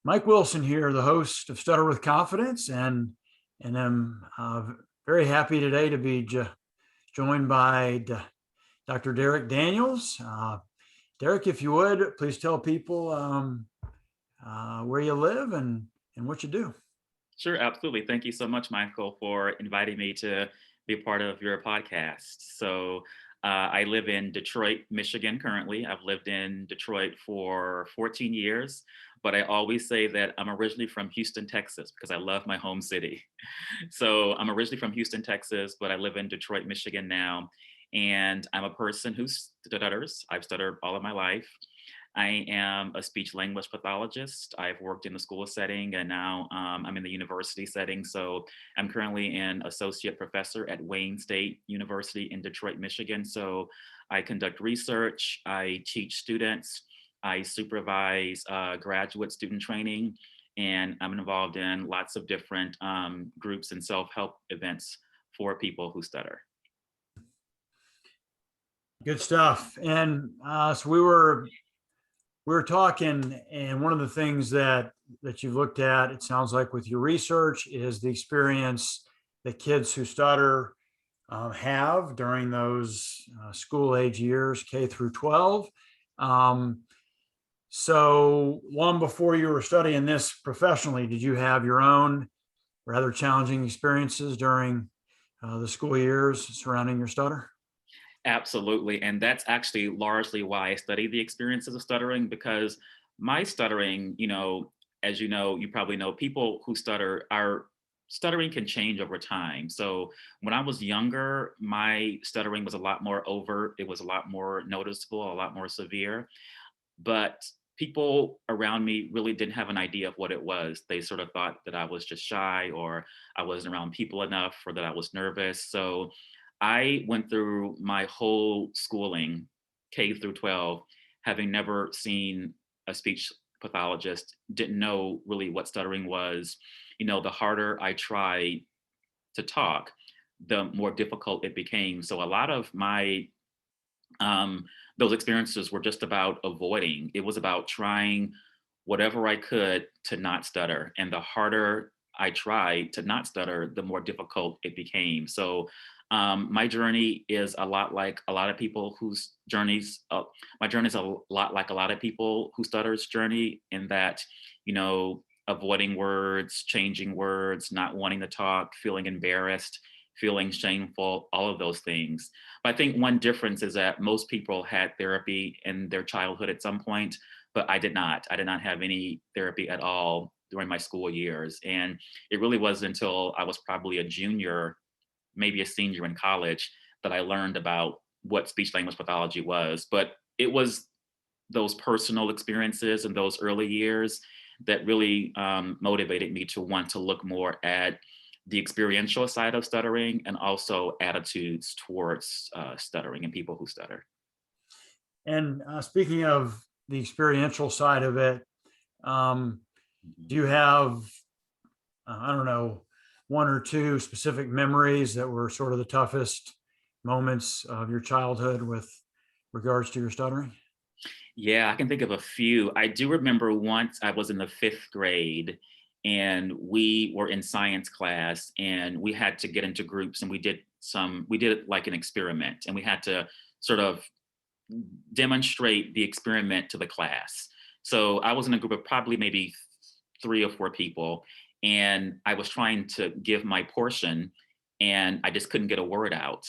Mike Wilson here, the host of Stutter with Confidence, and I'm very happy today to be joined by Dr. Derek Daniels. Derek, if you would, please tell people where you live and what you do. Sure, absolutely. Thank you so much, Michael, for inviting me to be a part of your podcast. I live in Detroit, Michigan currently. I've lived in Detroit for 14 years, but I always say that I'm originally from Houston, Texas, because I love my home city. So I'm originally from Houston, Texas, but I live in Detroit, Michigan now. And I'm a person who stutters. I've stuttered all of my life. I am a speech language pathologist. I've worked in the school setting and now I'm in the university setting. So I'm currently an associate professor at Wayne State University in Detroit, Michigan. So I conduct research, I teach students, I supervise graduate student training, and I'm involved in lots of different groups and self-help events for people who stutter. Good stuff. And so we were talking, and one of the things that you've looked at, it sounds like, with your research is the experience that kids who stutter have during those school age years, K through 12. So long before you were studying this professionally, did you have your own rather challenging experiences during the school years surrounding your stutter? Absolutely. And that's actually largely why I study the experiences of stuttering, because my stuttering, as you probably know, people who stutter, our stuttering can change over time. So when I was younger, my stuttering was a lot more overt. It was a lot more noticeable, a lot more severe. But people around me really didn't have an idea of what it was. They sort of thought that I was just shy, or I wasn't around people enough, or that I was nervous. So I went through my whole schooling, K through 12, having never seen a speech pathologist, didn't know really what stuttering was. The harder I tried to talk, the more difficult it became. So a lot of my those experiences were just about avoiding. It was about trying whatever I could to not stutter. And the harder I tried to not stutter, the more difficult it became. So my journey is a lot like a lot of people whose journeys, my journey is a lot like a lot of people who stutters journey, in that, avoiding words, changing words, not wanting to talk, feeling embarrassed, feeling shameful, all of those things. But I think one difference is that most people had therapy in their childhood at some point, but I did not. I did not have any therapy at all during my school years. And it really wasn't until I was probably a junior, maybe a senior in college, that I learned about what speech language pathology was. But it was those personal experiences in those early years that really motivated me to want to look more at the experiential side of stuttering, and also attitudes towards stuttering and people who stutter. And speaking of the experiential side of it, do you have, I don't know, one or two specific memories that were sort of the toughest moments of your childhood with regards to your stuttering? Yeah, I can think of a few. I do remember once I was in the 5th grade and we were in science class and we had to get into groups, and we did like an experiment, and we had to sort of demonstrate the experiment to the class. So I was in a group of probably maybe 3 or 4 people, and I was trying to give my portion, and I just couldn't get a word out.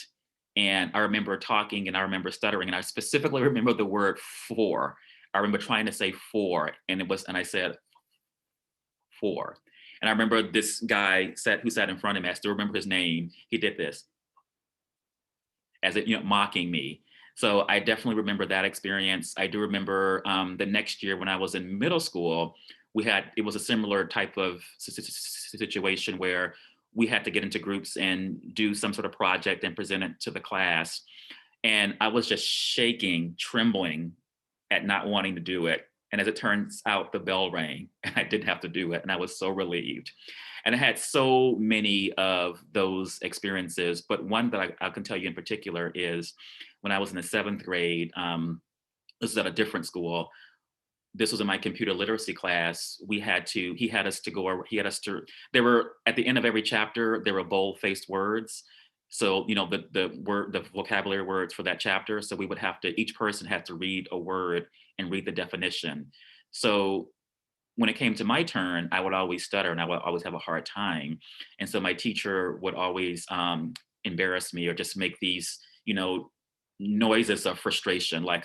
And I remember talking, and I remember stuttering, and I specifically remember the word "for." I remember trying to say "for," and I said "for." And I remember this guy who sat in front of me. I still remember his name. He did this, as it, mocking me. So I definitely remember that experience. I do remember the next year when I was in middle school, it was a similar type of situation where we had to get into groups and do some sort of project and present it to the class. And I was just shaking, trembling at not wanting to do it. And as it turns out, the bell rang and I didn't have to do it. And I was so relieved. And I had so many of those experiences, but one that I can tell you in particular is when I was in the 7th grade. This is at a different school. this was in my computer literacy class, he had us to, there were, at the end of every chapter, there were bold-faced words. So, the vocabulary words for that chapter. So each person had to read a word and read the definition. So when it came to my turn, I would always stutter and I would always have a hard time. And so my teacher would always embarrass me or just make these, noises of frustration, like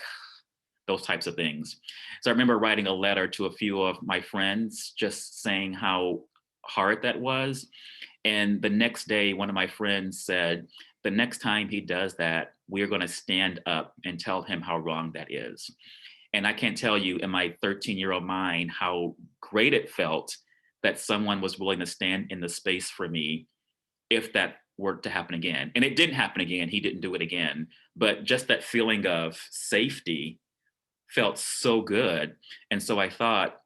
those types of things. So I remember writing a letter to a few of my friends, just saying how hard that was. And the next day, one of my friends said, the next time he does that, we're going to stand up and tell him how wrong that is. And I can't tell you in my 13-year-old mind how great it felt that someone was willing to stand in the space for me if that were to happen again. And it didn't happen again. He didn't do it again. But just that feeling of safety felt so good. And so I thought,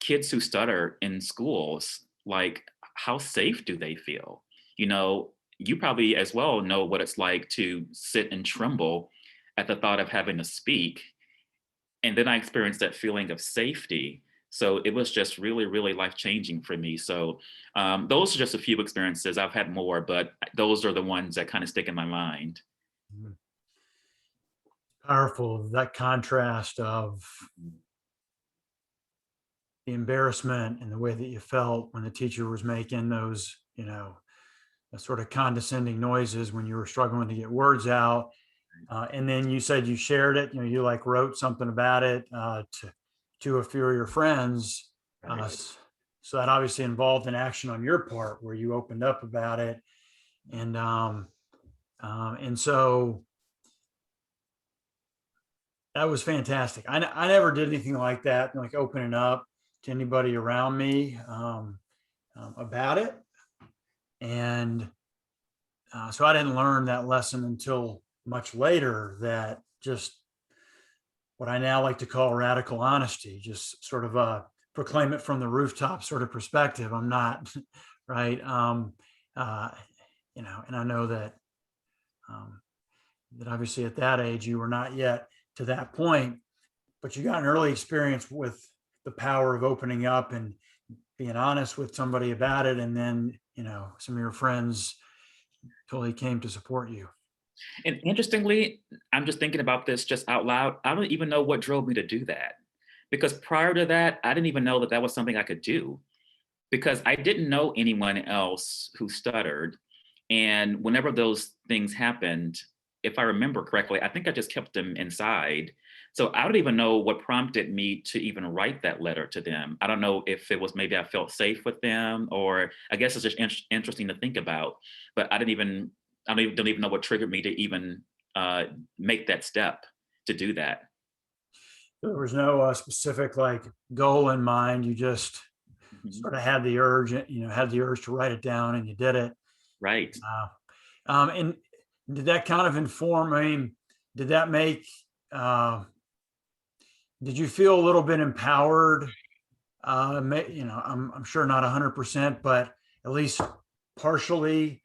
kids who stutter in schools, like, how safe do they feel? You probably as well know what it's like to sit and tremble at the thought of having to speak. And then I experienced that feeling of safety. So it was just really, really life-changing for me. So those are just a few experiences. I've had more, but those are the ones that kind of stick in my mind. Powerful, that contrast of the embarrassment and the way that you felt when the teacher was making those, sort of condescending noises when you were struggling to get words out. And then you said you shared it, you like wrote something about it to a few of your friends. Right. So that obviously involved an action on your part where you opened up about it. And so that was fantastic. I never did anything like that, like opening up to anybody around me about it. And so I didn't learn that lesson until much later, that just what I now like to call radical honesty, just sort of a proclaim it from the rooftop sort of perspective. I'm not right. And I know that that obviously at that age you were not yet to that point, but you got an early experience with the power of opening up and being honest with somebody about it. And then, some of your friends totally came to support you. And interestingly, I'm just thinking about this just out loud. I don't even know what drove me to do that. Because prior to that, I didn't even know that that was something I could do, because I didn't know anyone else who stuttered. And whenever those things happened, if I remember correctly, I think I just kept them inside. So I don't even know what prompted me to even write that letter to them. I don't know if it was maybe I felt safe with them, or I guess it's just interesting to think about. But I don't even know what triggered me to even make that step to do that. There was no specific like goal in mind. You just Mhm. sort of had the urge, had the urge to write it down, and you did it. Right. And did that kind of inform? I mean, did that make? Did you feel a little bit empowered? I'm sure not 100%, but at least partially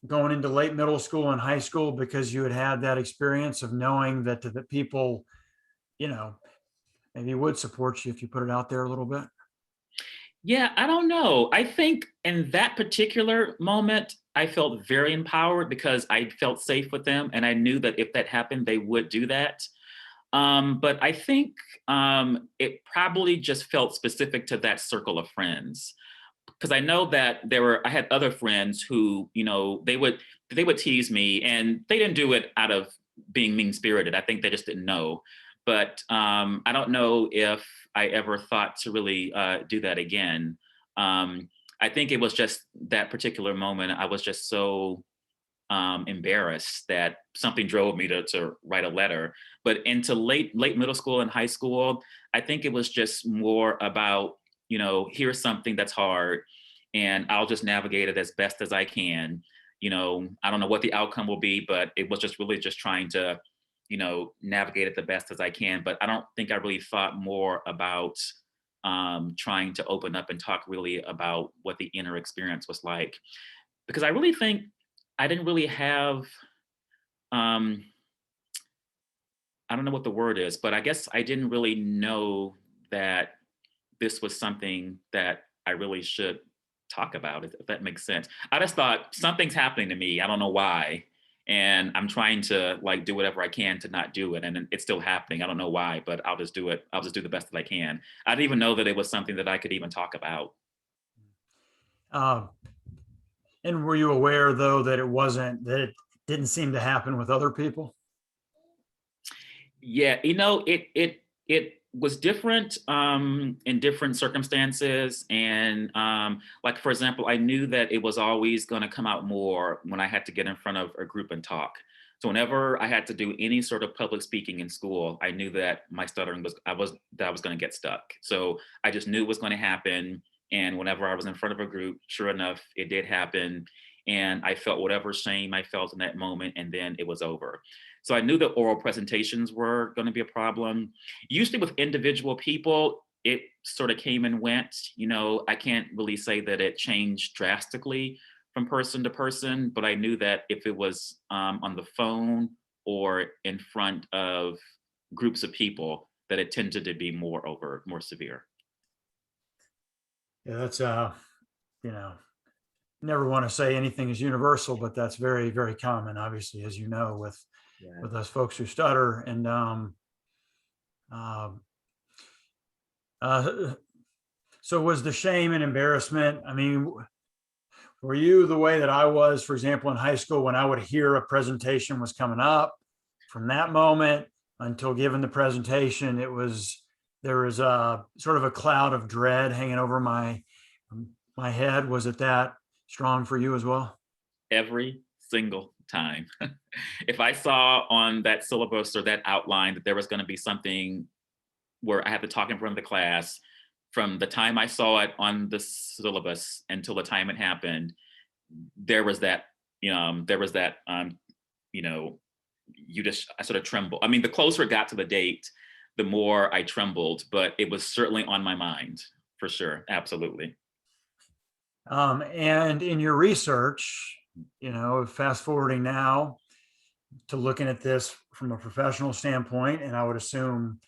going into late middle school and high school, because you had that experience of knowing that the people, you know, maybe would support you if you put it out there a little bit. Yeah, I don't know. I think in that particular moment, I felt very empowered because I felt safe with them. And I knew that if that happened, they would do that. But I think it probably just felt specific to that circle of friends. Because I know that I had other friends who, they would tease me, and they didn't do it out of being mean spirited. I think they just didn't know. But I don't know if I ever thought to really do that again. I think it was just that particular moment. I was just so embarrassed that something drove me to write a letter. But into late middle school and high school, I think it was just more about, here's something that's hard, and I'll just navigate it as best as I can. I don't know what the outcome will be, but it was just really just trying to, navigate it the best as I can. But I don't think I really thought more about trying to open up and talk really about what the inner experience was like, because I really think I didn't really have, um, I don't know what the word is, but I guess I didn't really know that this was something that I really should talk about, if that makes sense. I just thought something's happening to me. I don't know why. And I'm trying to like do whatever I can to not do it. And it's still happening. I don't know why, but I'll just do it. I'll just do the best that I can. I didn't even know that it was something that I could even talk about. Uh, and were you aware though that it didn't seem to happen with other people? Yeah, it was different in different circumstances, and like for example, I knew that it was always going to come out more when I had to get in front of a group and talk. So whenever I had to do any sort of public speaking in school, I knew that my stuttering was I was going to get stuck. So I just knew it was going to happen, and whenever I was in front of a group, sure enough, it did happen, and I felt whatever shame I felt in that moment, and then it was over. So I knew that oral presentations were going to be a problem. Usually with individual people, it sort of came and went. You know, I can't really say that it changed drastically from person to person, but I knew that if it was on the phone or in front of groups of people, that it tended to be more severe. Yeah, that's you know, never want to say anything is universal, but that's very, very common, obviously, as you know, Yeah. with us folks who stutter. And um, uh, so was the shame and embarrassment? I mean, were you the way that I was, for example, in high school, when I would hear a presentation was coming up, from that moment until giving the presentation, there was a sort of a cloud of dread hanging over my head. Was it that strong for you as well? Every single time. If I saw on that syllabus or that outline that there was going to be something where I had to talk in front of the class, from the time I saw it on the syllabus until the time it happened, there was that, there was that, you know, I sort of tremble. I mean, the closer it got to the date, the more I trembled, but it was certainly on my mind for sure. Absolutely. And in your research, fast forwarding now to looking at this from a professional standpoint, and I would assume,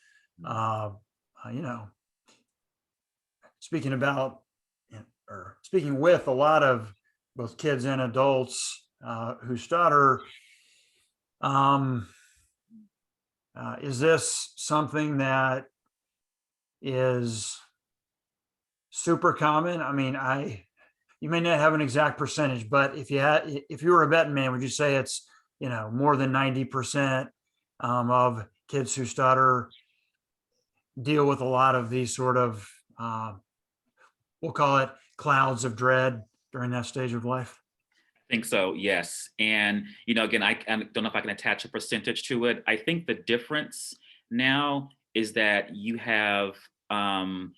uh, you know, speaking about or speaking with a lot of both kids and adults who stutter, um, is this something that is super common? I mean, you may not have an exact percentage, but if you were a betting man, would you say it's more than 90% of kids who stutter deal with a lot of these sort of we'll call it clouds of dread during that stage of life? I think so, yes. And, again, I don't know if I can attach a percentage to it. I think the difference now is that you have, and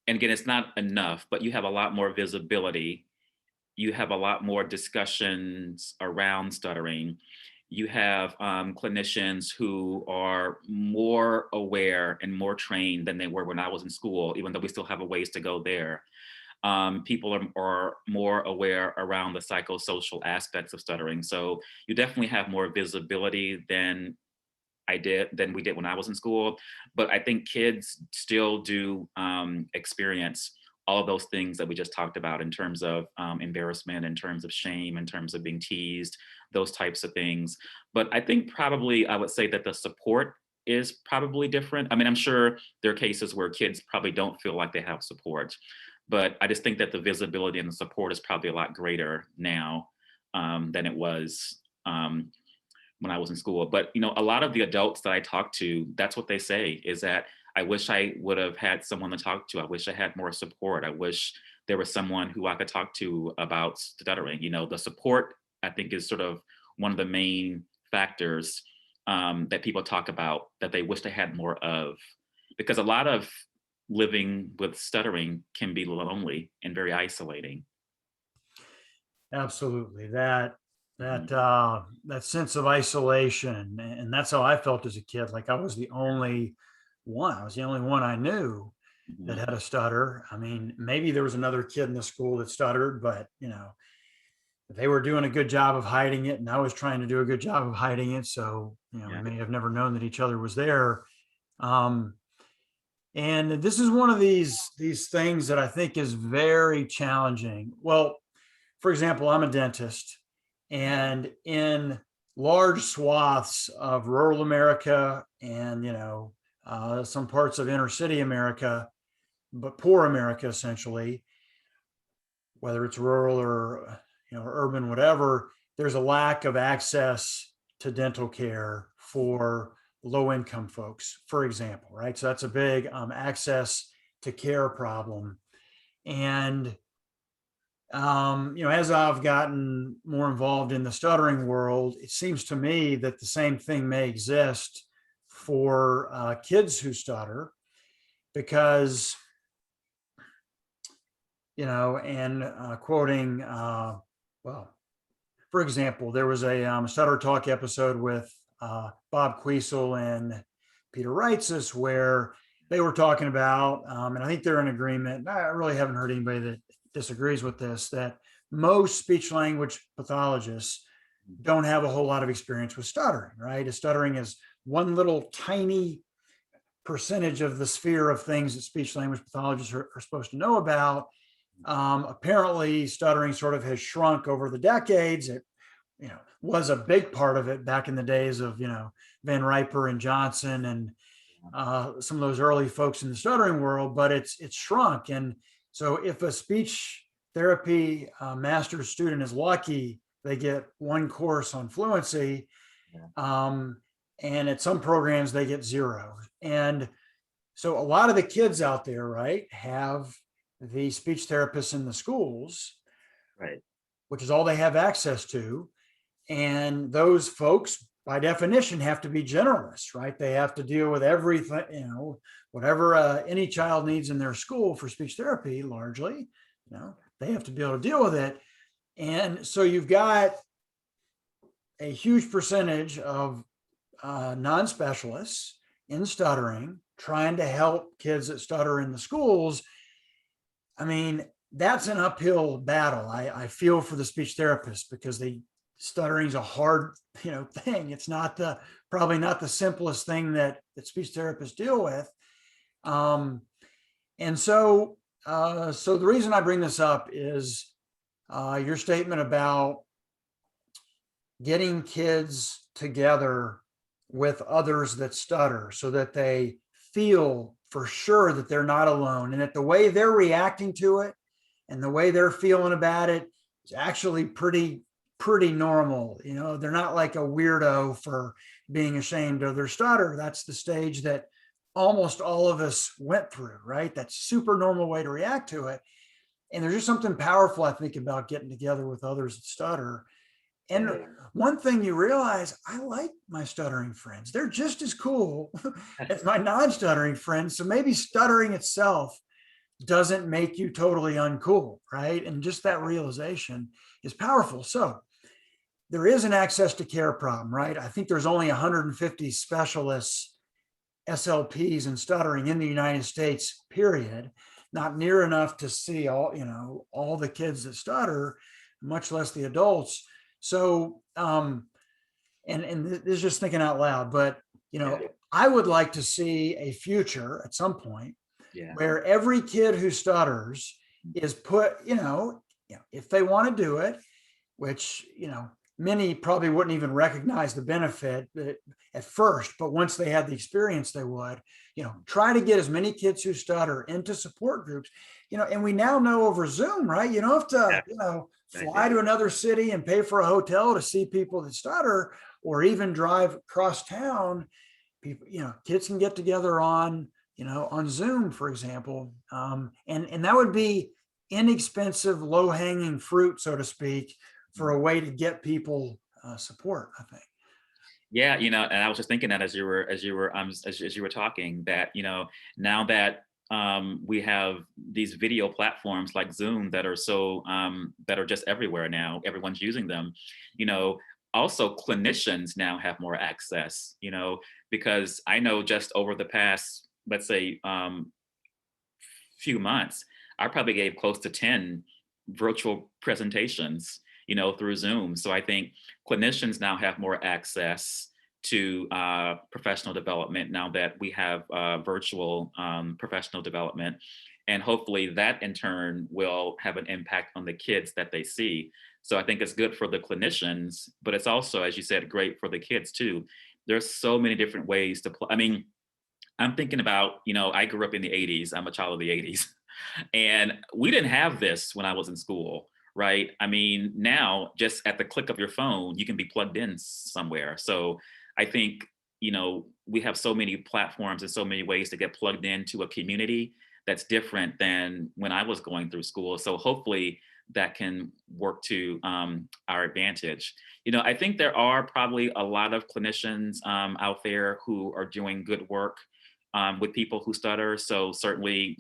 again, it's not enough, but you have a lot more visibility. You have a lot more discussions around stuttering. You have clinicians who are more aware and more trained than they were when I was in school, even though we still have a ways to go there. People are more aware around the psychosocial aspects of stuttering. So you definitely have more visibility than we did when I was in school. But I think kids still do experience all of those things that we just talked about in terms of embarrassment, in terms of shame, in terms of being teased, those types of things. But I think probably I would say that the support is probably different. I mean, I'm sure there are cases where kids probably don't feel like they have support, but I just think that the visibility and the support is probably a lot greater now than it was when I was in school. But a lot of the adults that I talk to, that's what they say is that I wish I would have had someone to talk to. I wish I had more support. I wish there was someone who I could talk to about stuttering. The support, I think, is sort of one of the main factors that people talk about that they wish they had more of, because a lot of living with stuttering can be lonely and very isolating. Absolutely. That Mhm. that sense of isolation, and that's how I felt as a kid. Like I was the only one. I was the only one I knew that Mhm. had a stutter. I mean, maybe there was another kid in the school that stuttered, but they were doing a good job of hiding it, and I was trying to do a good job of hiding it. So, we Yeah. may have never known that each other was there. Um, and this is one of these things that I think is very challenging. Well, for example, I'm a dentist, and in large swaths of rural America and some parts of inner city America, but poor America essentially, whether it's rural or urban, whatever, there's a lack of access to dental care for low income folks, for example, right? So that's a big access to care problem. And as I've gotten more involved in the stuttering world, it seems to me that the same thing may exist for kids who stutter, because and quoting, well, for example, there was a Stutter Talk episode with Bob Queasel and Peter Reitzes where they were talking about, and I think they're in agreement. I really haven't heard anybody that disagrees with this, that most speech language pathologists don't have a whole lot of experience with stuttering, right? Stuttering is one little tiny percentage of the sphere of things that speech language pathologists are supposed to know about. Apparently, stuttering sort of has shrunk over the decades. It was a big part of it back in the days of Van Riper and Johnson and some of those early folks in the stuttering world, but it's shrunk. And so if a speech therapy master's student is lucky, they get one course on fluency. And at some programs, they get zero. And so a lot of the kids out there, right, have the speech therapists in the schools, Right. which is all they have access to. And those folks, by definition, have to be generalists, right? They have to deal with everything, whatever any child needs in their school for speech therapy, largely, they have to be able to deal with it. And so you've got a huge percentage of non-specialists in stuttering trying to help kids that stutter in the schools. I mean, that's an uphill battle. I feel for the speech therapists, because stuttering is a hard, thing. It's probably not the simplest thing that speech therapists deal with. And so the reason I bring this up is your statement about getting kids together with others that stutter so that they feel for sure that they're not alone, and that the way they're reacting to it and the way they're feeling about it is actually pretty normal. They're not like a weirdo for being ashamed of their stutter. That's the stage that almost all of us went through, right? That's super normal way to react to it. And there's just something powerful, I think, about getting together with others that stutter. And one thing you realize, I like my stuttering friends. They're just as cool as my non-stuttering friends. So maybe stuttering itself doesn't make you totally uncool, right? And just that realization is powerful. So there is an access to care problem, right? I think there's only 150 specialists, SLPs in stuttering in the United States, period. Not near enough to see all the kids that stutter, much less the adults. So, and this is just thinking out loud, but, I would like to see a future at some point where every kid who stutters is put, if they want to do it, which, many probably wouldn't even recognize the benefit at first, but once they had the experience, they would, try to get as many kids who stutter into support groups, and we now know over Zoom, right? You don't have to, fly to another city and pay for a hotel to see people that stutter, or even drive across town. People, kids can get together on Zoom, for example. And that would be inexpensive, low hanging fruit, so to speak, for a way to get people support, I think. Yeah, and I was just thinking that as you were talking, that now that we have these video platforms like Zoom that are that are just everywhere now, everyone's using them. Also clinicians now have more access. Because I know just over the past, let's say, few months, I probably gave close to 10 virtual presentations. through Zoom. So I think clinicians now have more access to professional development now that we have virtual professional development. And hopefully that in turn will have an impact on the kids that they see. So I think it's good for the clinicians, but it's also, as you said, great for the kids too. There's so many different ways to play. I mean, I'm thinking about, I grew up in the 80s. I'm a child of the 80s. And we didn't have this when I was in school, right? I mean, now just at the click of your phone, you can be plugged in somewhere. So I think, we have so many platforms and so many ways to get plugged into a community that's different than when I was going through school. So hopefully that can work to our advantage. I think there are probably a lot of clinicians out there who are doing good work with people who stutter. So certainly,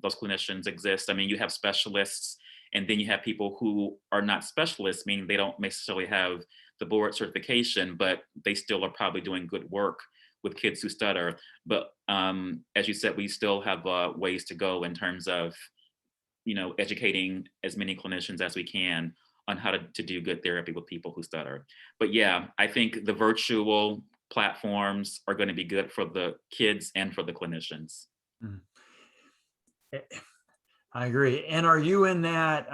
those clinicians exist. I mean, you have specialists, and then you have people who are not specialists, meaning they don't necessarily have the board certification, but they still are probably doing good work with kids who stutter. But as you said, we still have ways to go in terms of, educating as many clinicians as we can on how to do good therapy with people who stutter. But yeah, I think the virtual platforms are going to be good for the kids and for the clinicians. Mm. I agree. And are you in that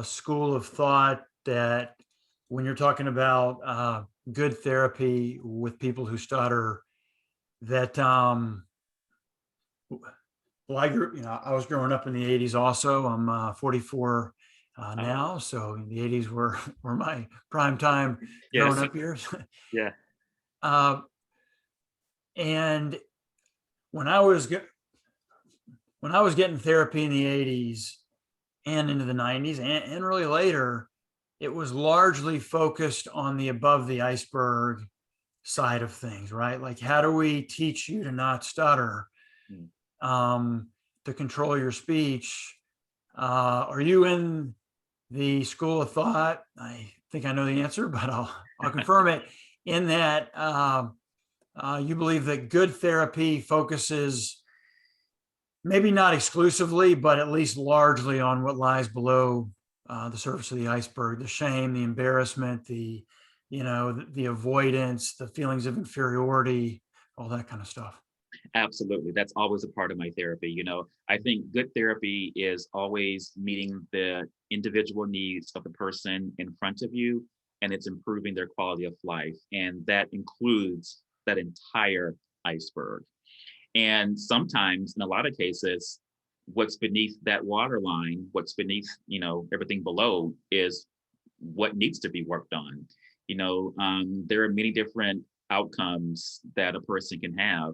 school of thought that when you're talking about good therapy with people who stutter, that well, I was growing up in the 80s also. I'm 44 now. So the 80s were my prime time growing Yes. up years. Yeah. And when I was getting therapy in the 80s and into the 90s and really later, it was largely focused on the above the iceberg side of things, right? Like, how do we teach you to not stutter, to control your speech? Are you in the school of thought? I think I know the answer, but I'll confirm it, in that you believe that good therapy focuses maybe not exclusively, but at least largely on what lies below the surface of the iceberg: the shame, the embarrassment, the avoidance, the feelings of inferiority, all that kind of stuff. Absolutely. That's always a part of my therapy. I think good therapy is always meeting the individual needs of the person in front of you, and it's improving their quality of life. And that includes that entire iceberg. And sometimes, in a lot of cases, what's beneath that waterline, what's beneath, everything below, is what needs to be worked on. There are many different outcomes that a person can have.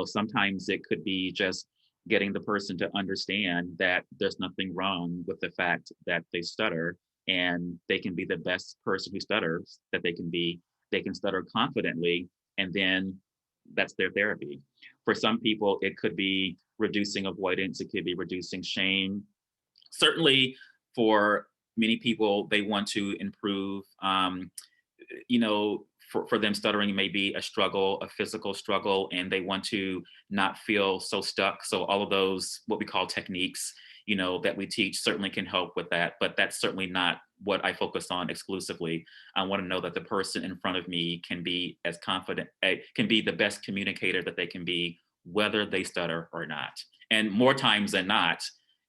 Sometimes it could be just getting the person to understand that there's nothing wrong with the fact that they stutter, and they can be the best person who stutters that they can be. They can stutter confidently, and then that's their therapy. For some people, it could be reducing avoidance, it could be reducing shame. Certainly for many people, they want to improve. For them, stuttering may be a struggle, a physical struggle, and they want to not feel so stuck. So all of those, what we call techniques, that we teach, certainly can help with that. But that's certainly not what I focus on exclusively. I want to know that the person in front of me can be as confident, can be the best communicator that they can be, whether they stutter or not. And more times than not,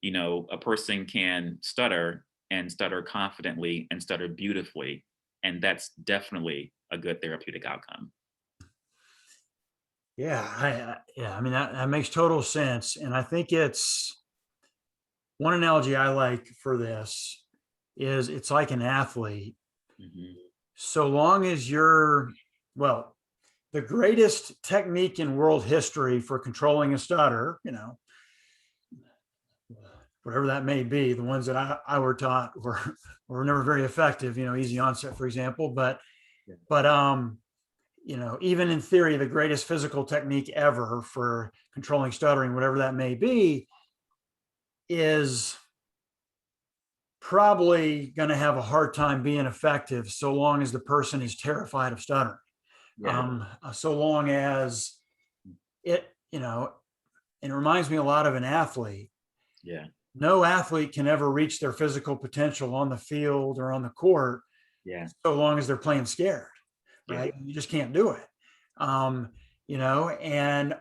a person can stutter and stutter confidently and stutter beautifully. And that's definitely a good therapeutic outcome. Yeah, I mean, that makes total sense. And I think it's one analogy I like for this is it's like an athlete. Mm-hmm. So long as well, the greatest technique in world history for controlling a stutter, whatever that may be, the ones that I were taught were never very effective, easy onset, for example. But even in theory, the greatest physical technique ever for controlling stuttering, whatever that may be, is probably going to have a hard time being effective so long as the person is terrified of stuttering. Yeah. So long as it reminds me a lot of an athlete. Yeah. no athlete can ever reach their physical potential on the field or on the court Yeah. so long as they're playing scared, Yeah. right? You just can't do it. Um, and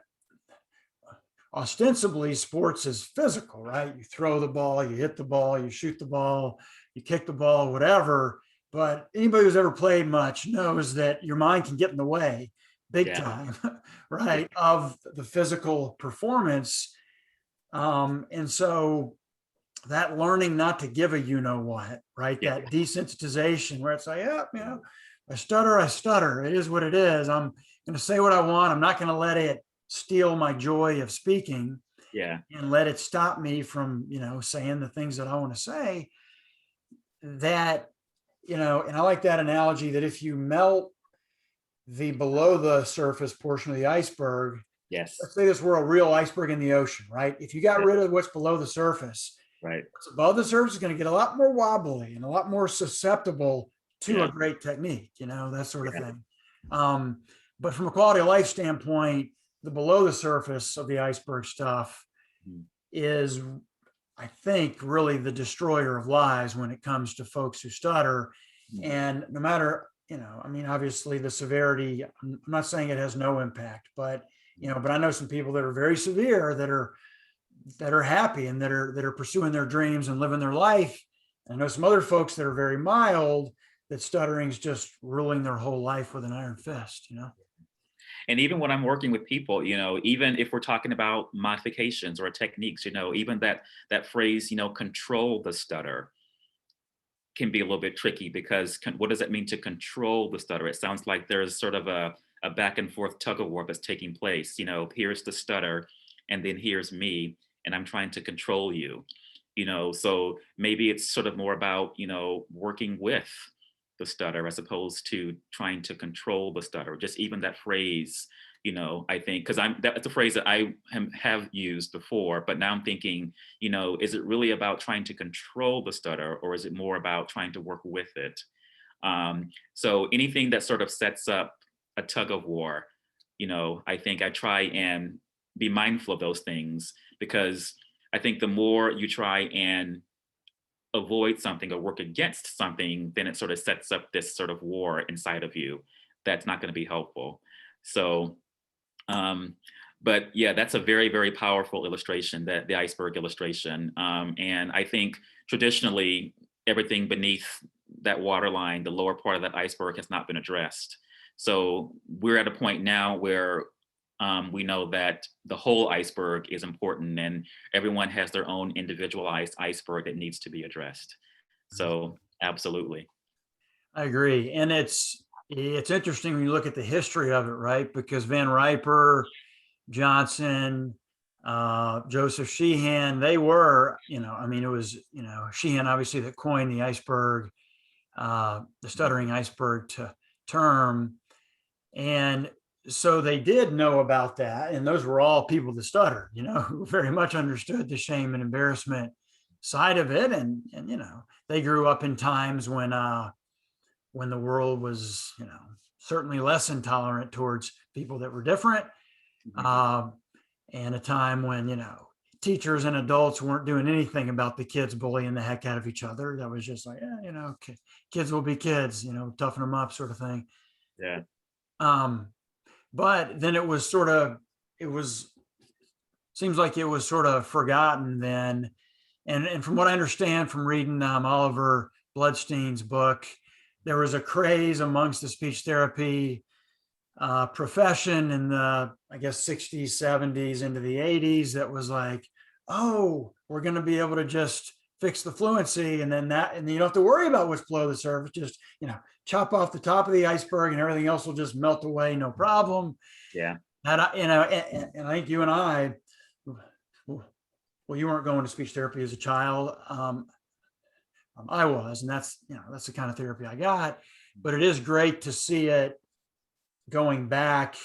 ostensibly sports is physical, right? You throw the ball, you hit the ball, you shoot the ball, you kick the ball, whatever. But anybody who's ever played much knows that your mind can get in the way big Yeah. time, Yeah. right, of the physical performance. And so that learning not to give a what, right? Yeah. That desensitization where it's like, yeah, I stutter. It is what it is. I'm going to say what I want. I'm not going to let it steal my joy of speaking Yeah. and let it stop me from, saying the things that I want to say. That, and I like that analogy that if you melt the below the surface portion of the iceberg, Yes. let's say this were a real iceberg in the ocean, right? If you got Yeah. rid of what's below the surface, Right. what's above the surface is going to get a lot more wobbly and a lot more susceptible to Yeah. a great technique, that sort of Yeah. thing. But from a quality of life standpoint, the below the surface of the iceberg stuff is, I think, really the destroyer of lives when it comes to folks who stutter. And no matter, obviously the severity, I'm not saying it has no impact, but, but I know some people that are very severe that are happy and that are pursuing their dreams and living their life. I know some other folks that are very mild that stuttering's just ruling their whole life with an iron fist. And even when I'm working with people, even if we're talking about modifications or techniques, even that phrase, control the stutter, can be a little bit tricky, because what does it mean to control the stutter? It sounds like there's sort of a back and forth tug of war that's taking place. Here's the stutter, and then here's me, and I'm trying to control you. So maybe it's sort of more about, working with the stutter as opposed to trying to control the stutter. Just even that phrase, I think, because that's a phrase that I have used before, but now I'm thinking, is it really about trying to control the stutter, or is it more about trying to work with it? So anything that sort of sets up a tug of war, I think I try and be mindful of those things, because I think the more you try and avoid something or work against something, then it sort of sets up this sort of war inside of you that's not going to be helpful. So, but yeah, that's a very, very powerful illustration, that the iceberg illustration. And I think traditionally, everything beneath that waterline, the lower part of that iceberg, has not been addressed. So we're at a point now where we know that the whole iceberg is important, and everyone has their own individualized iceberg that needs to be addressed. So absolutely. I agree. And it's interesting when you look at the history of it, right? Because Van Riper, Johnson, Joseph Sheehan, they were, it was, Sheehan obviously that coined the iceberg, the stuttering iceberg term. And so they did know about that. And those were all people that stutter, who very much understood the shame and embarrassment side of it. And they grew up in times when the world was, certainly less intolerant towards people that were different. And a time when, teachers and adults weren't doing anything about the kids bullying the heck out of each other. That was just like, kids will be kids, toughen them up, sort of thing. Yeah. But then seems like it was sort of forgotten then. And from what I understand from reading Oliver Bloodstein's book, there was a craze amongst the speech therapy profession in the, I guess, 60s, 70s into the 80s that was like, oh, we're going to be able to just fix the fluency, and then you don't have to worry about what's below the surface. Just, chop off the top of the iceberg and everything else will just melt away, no problem. Yeah. And and I think you and I, well, you weren't going to speech therapy as a child. I was, and that's the kind of therapy I got. But it is great to see it going back,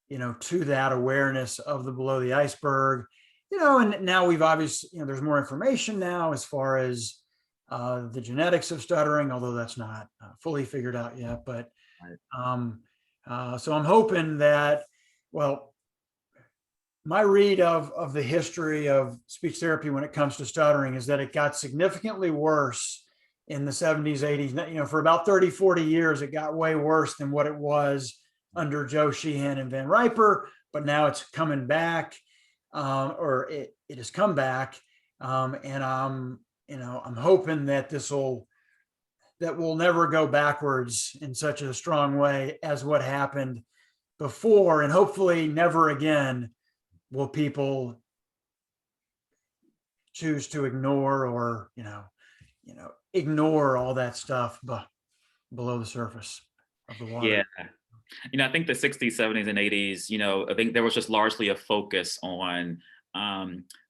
to that awareness of the below the iceberg, and now we've obviously, there's more information now as far as the genetics of stuttering, although that's not fully figured out yet. But so I'm hoping that, well, my read of the history of speech therapy when it comes to stuttering is that it got significantly worse in the 70s, 80s. You know, for about 30, 40 years, it got way worse than what it was under Joe Sheehan and Van Riper, but now it's coming back, or it has come back. And I'm hoping that that will never go backwards in such a strong way as what happened before, and hopefully never again will people choose to ignore or ignore all that stuff below the surface of the water. Yeah. I think the 60s, 70s, and 80s, I think there was just largely a focus on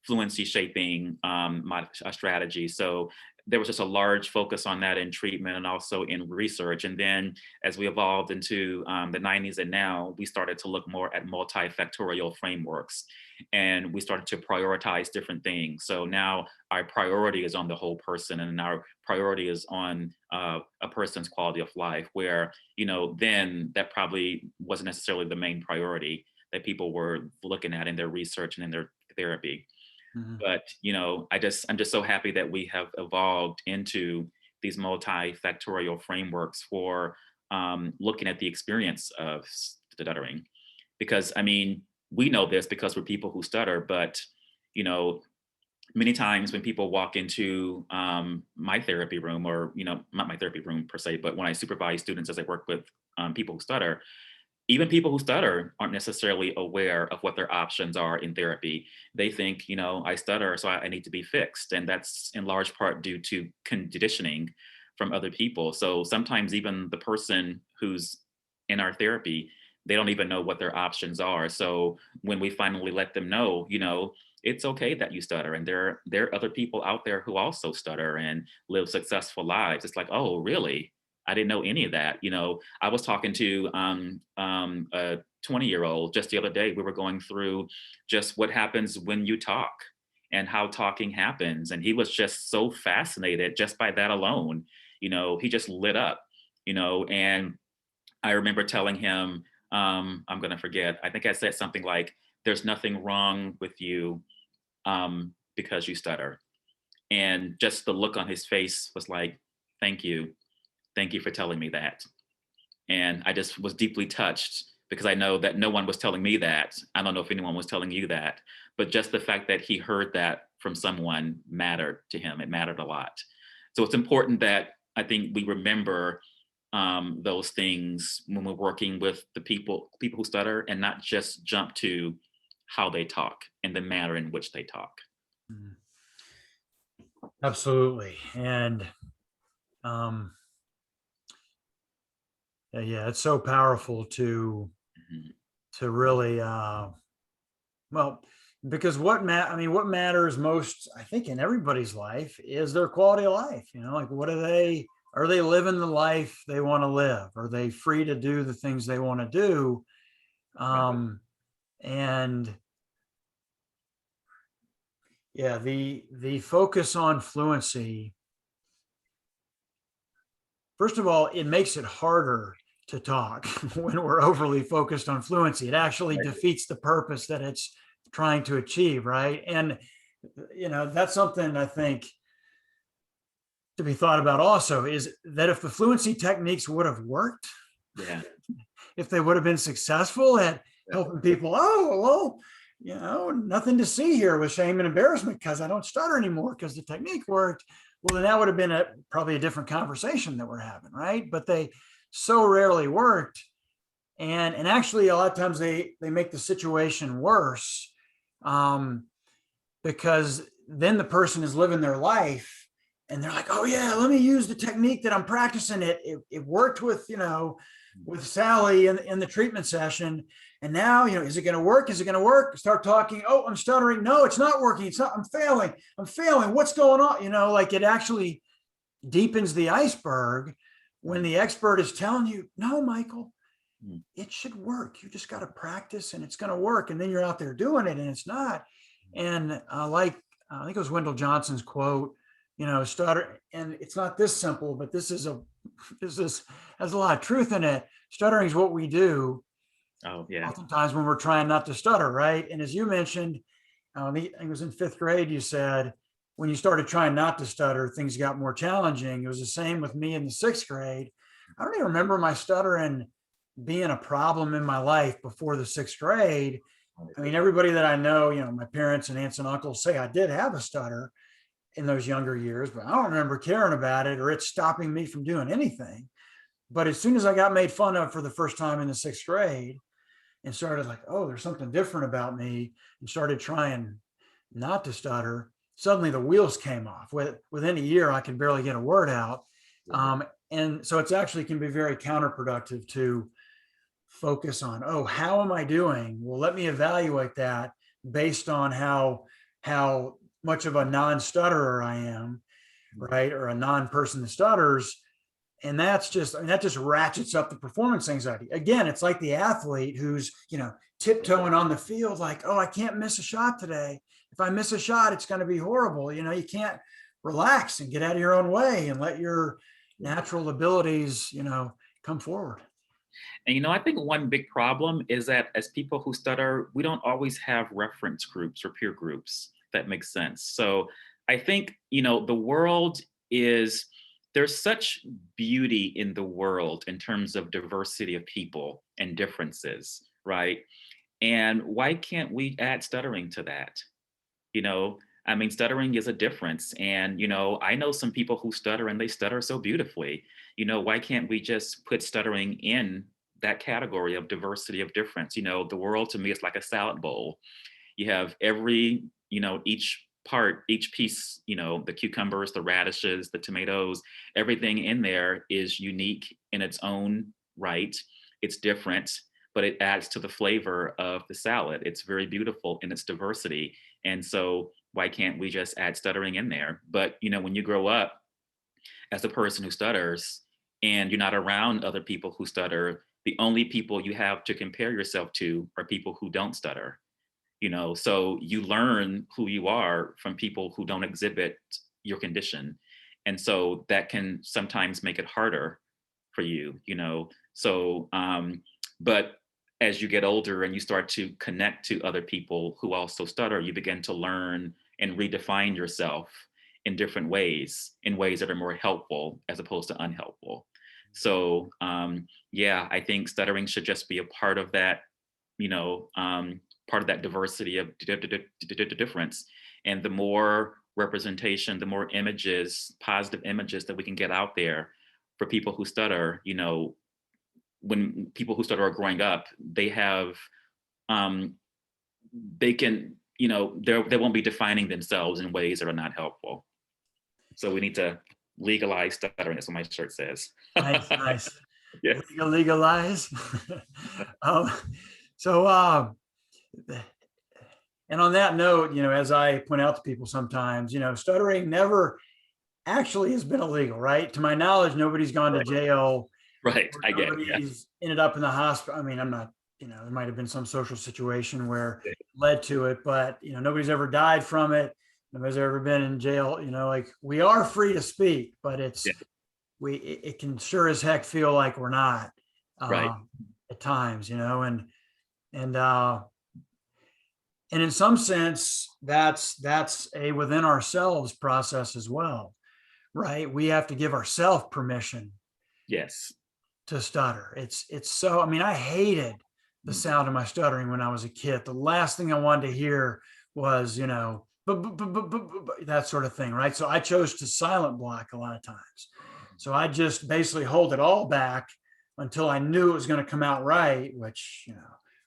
fluency shaping my strategy. So there was just a large focus on that in treatment and also in research. And then as we evolved into the 90s and now, we started to look more at multifactorial frameworks, and we started to prioritize different things. So now our priority is on the whole person, and our priority is on a person's quality of life, where, then that probably wasn't necessarily the main priority that people were looking at in their research and in their therapy. Mhm. But I'm just so happy that we have evolved into these multifactorial frameworks for looking at the experience of stuttering. Because we know this because we're people who stutter, but many times when people walk into my therapy room, or not my therapy room per se, but when I supervise students as I work with people who stutter, even people who stutter aren't necessarily aware of what their options are in therapy. They think, I stutter, so I need to be fixed. And that's in large part due to conditioning from other people. So sometimes even the person who's in our therapy, they don't even know what their options are. So when we finally let them know, it's okay that you stutter, and there are other people out there who also stutter and live successful lives. It's like, oh, really? I didn't know any of that. I was talking to a 20-year-old just the other day. We were going through just what happens when you talk and how talking happens. And he was just so fascinated just by that alone. He just lit up, and I remember telling him, I'm going to forget, I think I said something like, there's nothing wrong with you because you stutter. And just the look on his face was like, thank you. Thank you for telling me that. And I just was deeply touched, because I know that no one was telling me that. I don't know if anyone was telling you that, but just the fact that he heard that from someone mattered to him. It mattered a lot. So it's important that I think we remember those things when we're working with the people who stutter, and not just jump to how they talk and the manner in which they talk. Mhm. Absolutely. And yeah, it's so powerful to Mhm. really well, because what matters most, I think, in everybody's life is their quality of life. Like, are they living the life they want to live? Are they free to do the things they want to do? And yeah, the focus on fluency, first of all, it makes it harder to talk when we're overly focused on fluency. It actually defeats the purpose that it's trying to achieve, right? And that's something I think to be thought about also, is that if the fluency techniques would have worked, Yeah. if they would have been successful at helping people, nothing to see here with shame and embarrassment because I don't stutter anymore because the technique worked. Well, then that would have been probably a different conversation that we're having, right? But they so rarely worked. And actually, a lot of times they make the situation worse, because then the person is living their life and they're like, oh yeah, let me use the technique that I'm practicing. It worked with Sally in the treatment session. And now, is it going to work? Is it going to work? Start talking. Oh, I'm stuttering. No, it's not working. It's not, I'm failing. What's going on? Like, it actually deepens the iceberg when the expert is telling you, no, Michael, it should work. You just got to practice and it's going to work. And then you're out there doing it and it's not. And I think it was Wendell Johnson's quote, stutter, and it's not this simple, but this has a lot of truth in it. Stuttering is what we do Oh, yeah. oftentimes when we're trying not to stutter, right? And as you mentioned, I think it was in fifth grade, you said, when you started trying not to stutter, things got more challenging. It was the same with me in the sixth grade. I don't even remember my stuttering being a problem in my life before the sixth grade. I mean, everybody that I know, my parents and aunts and uncles say I did have a stutter in those younger years, but I don't remember caring about it or it stopping me from doing anything. But as soon as I got made fun of for the first time in the sixth grade and started like, oh, there's something different about me, and started trying not to stutter, suddenly the wheels came off. Within a year, I could barely get a word out. And so it's actually can be very counterproductive to focus on, oh, how am I doing? Well, let me evaluate that based on how much of a non-stutterer I am, right? Or a non-person that stutters. And that's just, I mean, that just ratchets up the performance anxiety. Again, it's like the athlete who's, tiptoeing on the field, like, oh, I can't miss a shot today. If I miss a shot, it's going to be horrible. You can't relax and get out of your own way and let your natural abilities, come forward. And I think one big problem is that as people who stutter, we don't always have reference groups or peer groups. That makes sense. So I think, the world is, there's such beauty in the world in terms of diversity of people and differences, right? And why can't we add stuttering to that? I mean, stuttering is a difference. And, I know some people who stutter and they stutter so beautifully. Why can't we just put stuttering in that category of diversity of difference? The world to me is like a salad bowl. You have each part, each piece, the cucumbers, the radishes, the tomatoes, everything in there is unique in its own right. It's different, but it adds to the flavor of the salad. It's very beautiful in its diversity. And so why can't we just add stuttering in there? But, when you grow up as a person who stutters and you're not around other people who stutter, the only people you have to compare yourself to are people who don't stutter. So you learn who you are from people who don't exhibit your condition. And so that can sometimes make it harder for you. So but as you get older and you start to connect to other people who also stutter, you begin to learn and redefine yourself in different ways, in ways that are more helpful as opposed to unhelpful. So yeah, I think stuttering should just be a part of that, part of that diversity of difference. And the more representation, the more images, positive images that we can get out there for people who stutter, when people who stutter are growing up, they have, they can, they won't be defining themselves in ways that are not helpful. So we need to legalize stuttering. That's what my shirt says. Nice, nice. Yes. Legalize. um, so, and on that note, as I point out to people sometimes, stuttering never actually has been illegal, right? To my knowledge, nobody's gone to jail. Right. I get it. Nobody's ended up in the hospital. I mean, I'm not, there might have been some social situation where it led to it, but, nobody's ever died from it. Nobody's ever been in jail, like we are free to speak, but it can sure as heck feel like we're not right. At times, and in some sense, that's a within ourselves process as well, right? We have to give ourselves permission. Yes. To stutter. It's so, I mean, I hated the sound of my stuttering when I was a kid. The last thing I wanted to hear was, that sort of thing, right? So I chose to silent block a lot of times. So I just basically hold it all back until I knew it was going to come out right, which,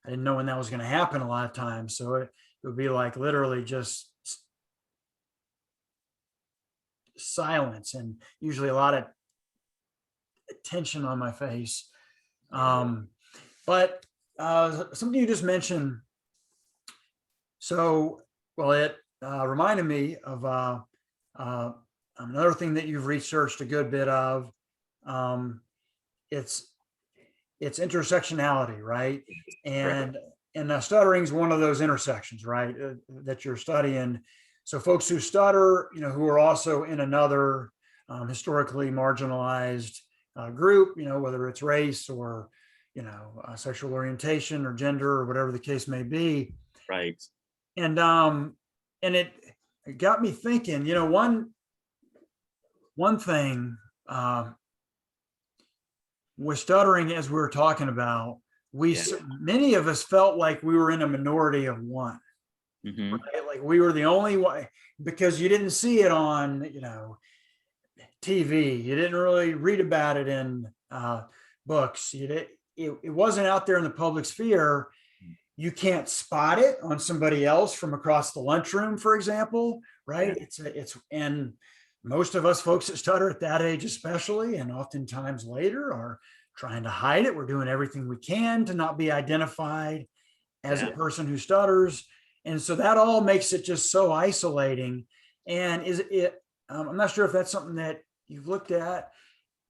I didn't know when that was going to happen a lot of times. So it would be like literally just silence and usually a lot of tension on my face. But something you just mentioned, so, well, it reminded me of another thing that you've researched a good bit of. It's intersectionality, right? And stuttering is one of those intersections, right? That you're studying. So folks who stutter, who are also in another historically marginalized group, whether it's race or sexual orientation or gender or whatever the case may be. Right. And it got me thinking, one thing with stuttering, as we were talking about, Yeah. many of us felt like we were in a minority of one. Mm-hmm. Right? Like we were the only one, because you didn't see it on, TV. You didn't really read about it in books. It wasn't out there in the public sphere. You can't spot it on somebody else from across the lunchroom, for example, right? Yeah. And most of us folks that stutter at that age, especially, and oftentimes later, are trying to hide it. We're doing everything we can to not be identified as a Yeah. person who stutters. And so that all makes it just so isolating. And I'm not sure if that's something that you've looked at,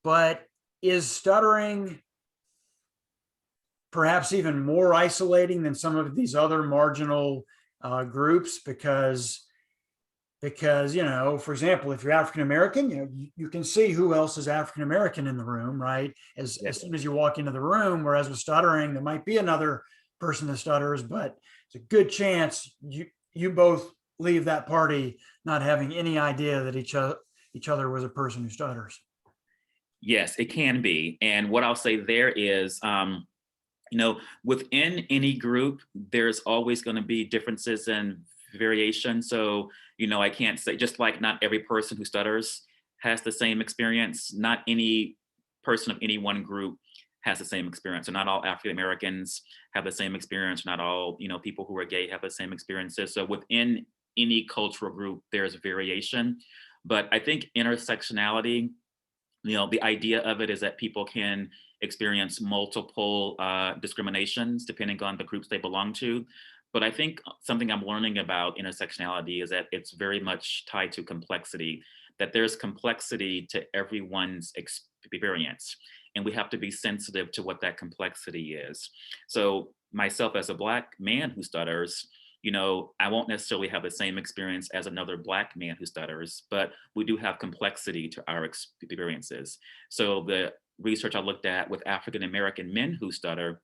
but is stuttering perhaps even more isolating than some of these other marginal groups? Because for example, if you're African American, you can see who else is African American in the room, right? As soon as you walk into the room. Whereas with stuttering, there might be another person that stutters, but it's a good chance you both leave that party not having any idea that each other was a person who stutters. Yes, it can be. And what I'll say there is, within any group, there's always going to be differences and variation. So, I can't say, just like not every person who stutters has the same experience, not any person of any one group has the same experience. So not all African Americans have the same experience. Not all, people who are gay have the same experiences. So within any cultural group, there's variation. But I think intersectionality, the idea of it is that people can experience multiple discriminations depending on the groups they belong to. But I think something I'm learning about intersectionality is that it's very much tied to complexity, that there's complexity to everyone's experience. And we have to be sensitive to what that complexity is. So myself as a Black man who stutters, I won't necessarily have the same experience as another Black man who stutters, but we do have complexity to our experiences. So the research I looked at with African American men who stutter,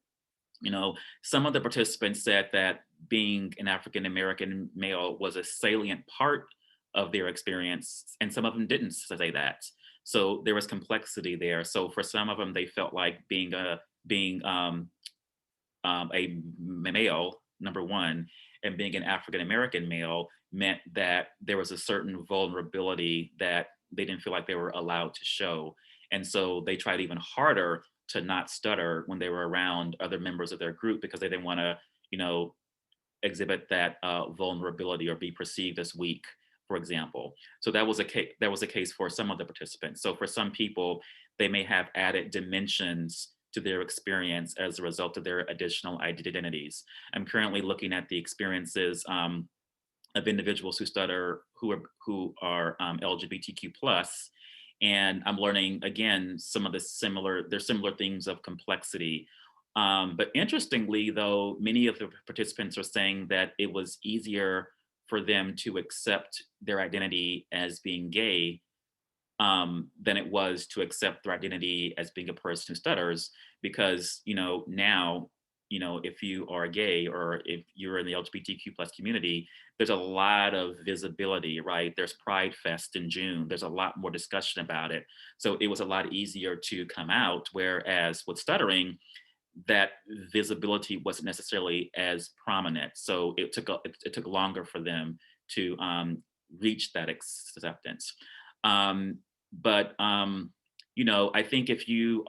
some of the participants said that being an African American male was a salient part of their experience, and some of them didn't say that. So there was complexity there. So for some of them, they felt like being a male, number one, and being an African American male meant that there was a certain vulnerability that they didn't feel like they were allowed to show. And so they tried even harder to not stutter when they were around other members of their group, because they didn't want to, exhibit that vulnerability or be perceived as weak, for example. So that was a case for some of the participants. So for some people, they may have added dimensions to their experience as a result of their additional identities. I'm currently looking at the experiences of individuals who stutter, who are LGBTQ plus, and I'm learning again some of the similar themes of complexity. But interestingly, though, many of the participants are saying that it was easier for them to accept their identity as being gay than it was to accept their identity as being a person who stutters, because now, if you are gay or if you're in the LGBTQ plus community, there's a lot of visibility, right? There's Pride Fest in June. There's a lot more discussion about it. So it was a lot easier to come out, whereas with stuttering, that visibility wasn't necessarily as prominent. So it took longer for them to reach that acceptance. But I think if you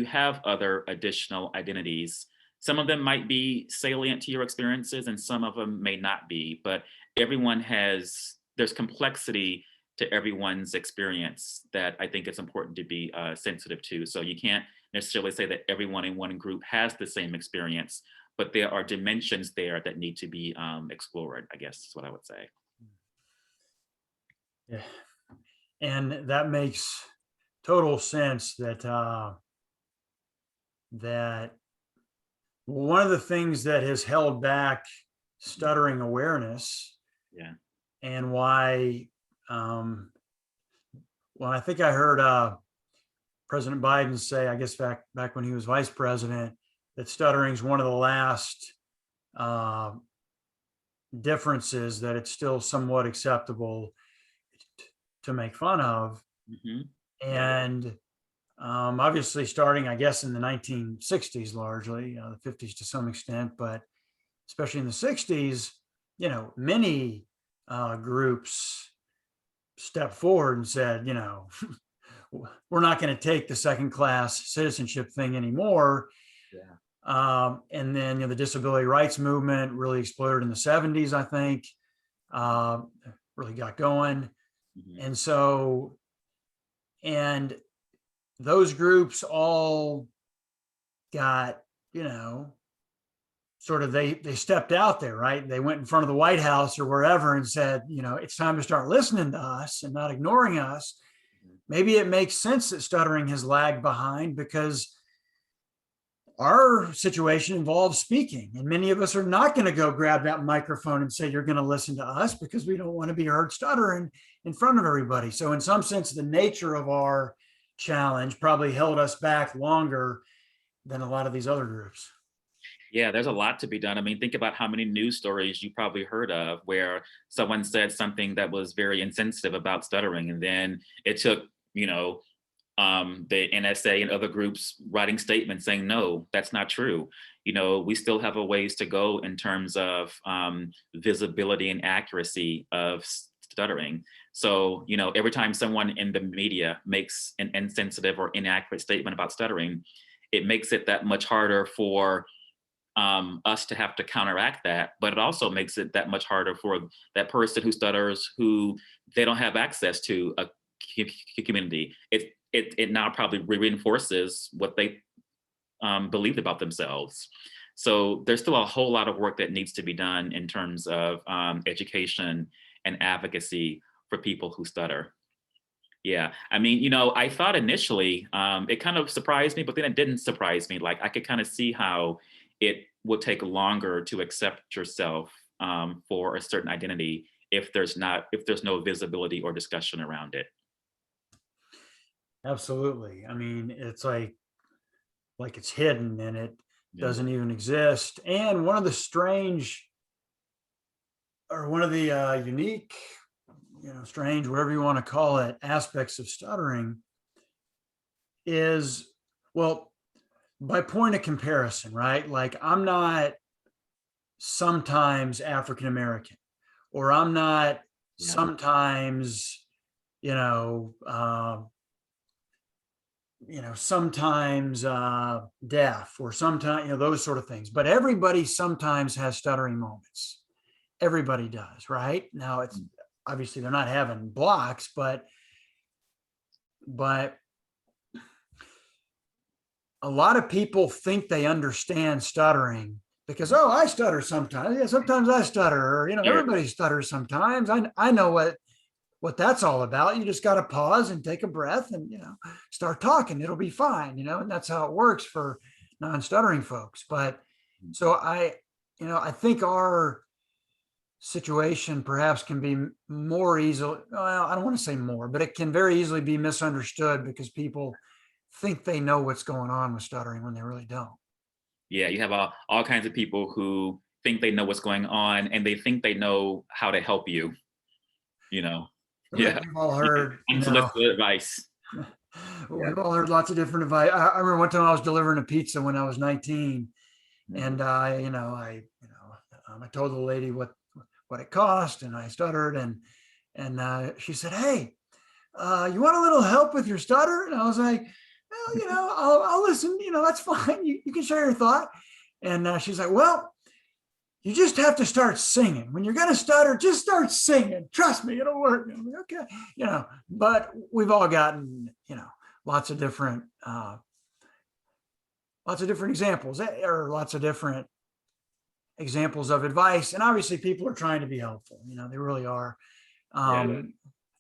have other additional identities, some of them might be salient to your experiences and some of them may not be, but there's complexity to everyone's experience that I think it's important to be sensitive to. So you can't necessarily say that everyone in one group has the same experience, but there are dimensions there that need to be explored, I guess is what I would say. Yeah. And that makes total sense that one of the things that has held back stuttering awareness, Yeah. and why well, I think I heard President Biden say, I guess back when he was vice president, that stuttering is one of the last differences that it's still somewhat acceptable to make fun of. Mhm. And obviously starting, I guess, in the 1960s, largely, the 50s to some extent, but especially in the 60s, many groups stepped forward and said, we're not going to take the second class citizenship thing anymore. Yeah. And then, the disability rights movement really exploded in the 70s, I think, really got going. Mhm. And so, and those groups all got, sort of, they stepped out there, right? They went in front of the White House or wherever and said, it's time to start listening to us and not ignoring us. Maybe it makes sense that stuttering has lagged behind because our situation involves speaking, and many of us are not going to go grab that microphone and say, you're going to listen to us, because we don't want to be heard stuttering in front of everybody. So in some sense, the nature of our challenge probably held us back longer than a lot of these other groups. Yeah, there's a lot to be done. I mean, think about how many news stories you probably heard of where someone said something that was very insensitive about stuttering, and then it took, the NSA and other groups writing statements saying, no, that's not true. We still have a ways to go in terms of visibility and accuracy of stuttering. So, every time someone in the media makes an insensitive or inaccurate statement about stuttering, it makes it that much harder for us to have to counteract that, but it also makes it that much harder for that person who stutters, who they don't have access to a community. It now probably reinforces what they believed about themselves. So there's still a whole lot of work that needs to be done in terms of education and advocacy for people who stutter. Yeah, I mean, I thought initially it kind of surprised me, but then it didn't surprise me. Like I could kind of see how it would take longer to accept yourself for a certain identity if there's no visibility or discussion around it. Absolutely. I mean, it's like it's hidden and it Yeah. doesn't even exist. And one of the unique, strange, whatever you want to call it, aspects of stuttering is, well, by point of comparison, right? Like I'm not sometimes African American, or I'm not Yeah. sometimes, sometimes deaf, or sometimes, those sort of things. But everybody sometimes has stuttering moments. Everybody does, right? Now it's obviously they're not having blocks, but a lot of people think they understand stuttering because, oh, I stutter sometimes. Yeah, sometimes I stutter, or, Sure. everybody stutters sometimes. I know what that's all about. You just got to pause and take a breath and, start talking. It'll be fine, and that's how it works for non-stuttering folks. But so I think our situation perhaps can be more easily, well, I don't want to say more, but it can very easily be misunderstood because people think they know what's going on with stuttering when they really don't. Yeah, you have all kinds of people who think they know what's going on and they think they know how to help you, you know. Right. Yeah. We've all heard, Unsolicited advice. we've all heard lots of different advice. I remember one time I was delivering a pizza when I was 19, and I told the lady what it cost, and I stuttered, and she said, "Hey, you want a little help with your stutter?" And I was like, "Well, I'll listen. That's fine. You can share your thought." And she's like, "Well, you just have to start singing. When you're going to stutter, just start singing. Trust me, it'll work." I'm like, okay, but we've all gotten, lots of different examples, or lots of different examples of advice. And obviously people are trying to be helpful. They really are.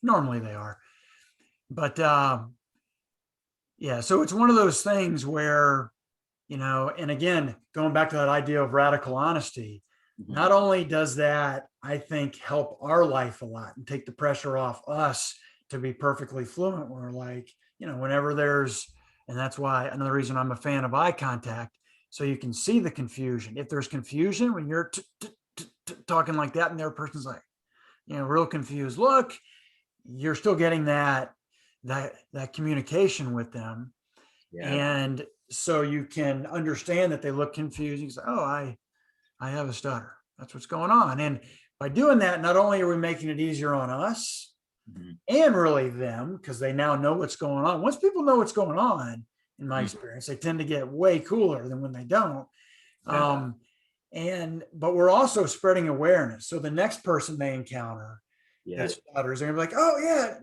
Normally they are. But yeah, so it's one of those things where, and again, going back to that idea of radical honesty, not only does that, I think, help our life a lot and take the pressure off us to be perfectly fluent. We're like, whenever there's And that's why another reason I'm a fan of eye contact, so you can see the confusion. If there's confusion when you're talking like that and the other person's like, real confused look, you're still getting that communication with them. Yeah. And so you can understand that they look confused. You say, oh, I have a stutter. That's what's going on. And by doing that, not only are we making it easier on us and really them, because they now know what's going on. Once people know what's going on, in my experience, they tend to get way cooler than when they don't. Yeah. But we're also spreading awareness. So the next person they encounter that stutters, they're gonna be like, oh yeah,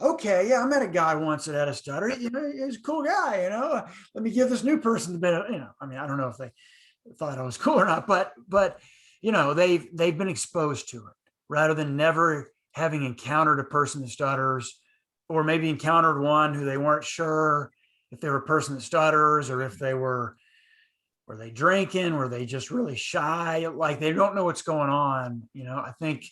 okay, yeah, I met a guy once that had a stutter. He's a cool guy. Let me give this new person the bit of, I mean, I don't know if they thought I was cool or not, but they've been exposed to it rather than never having encountered a person that stutters, or maybe encountered one who they weren't sure if they were a person that stutters, or if were they drinking, were they just really shy, like they don't know what's going on. I think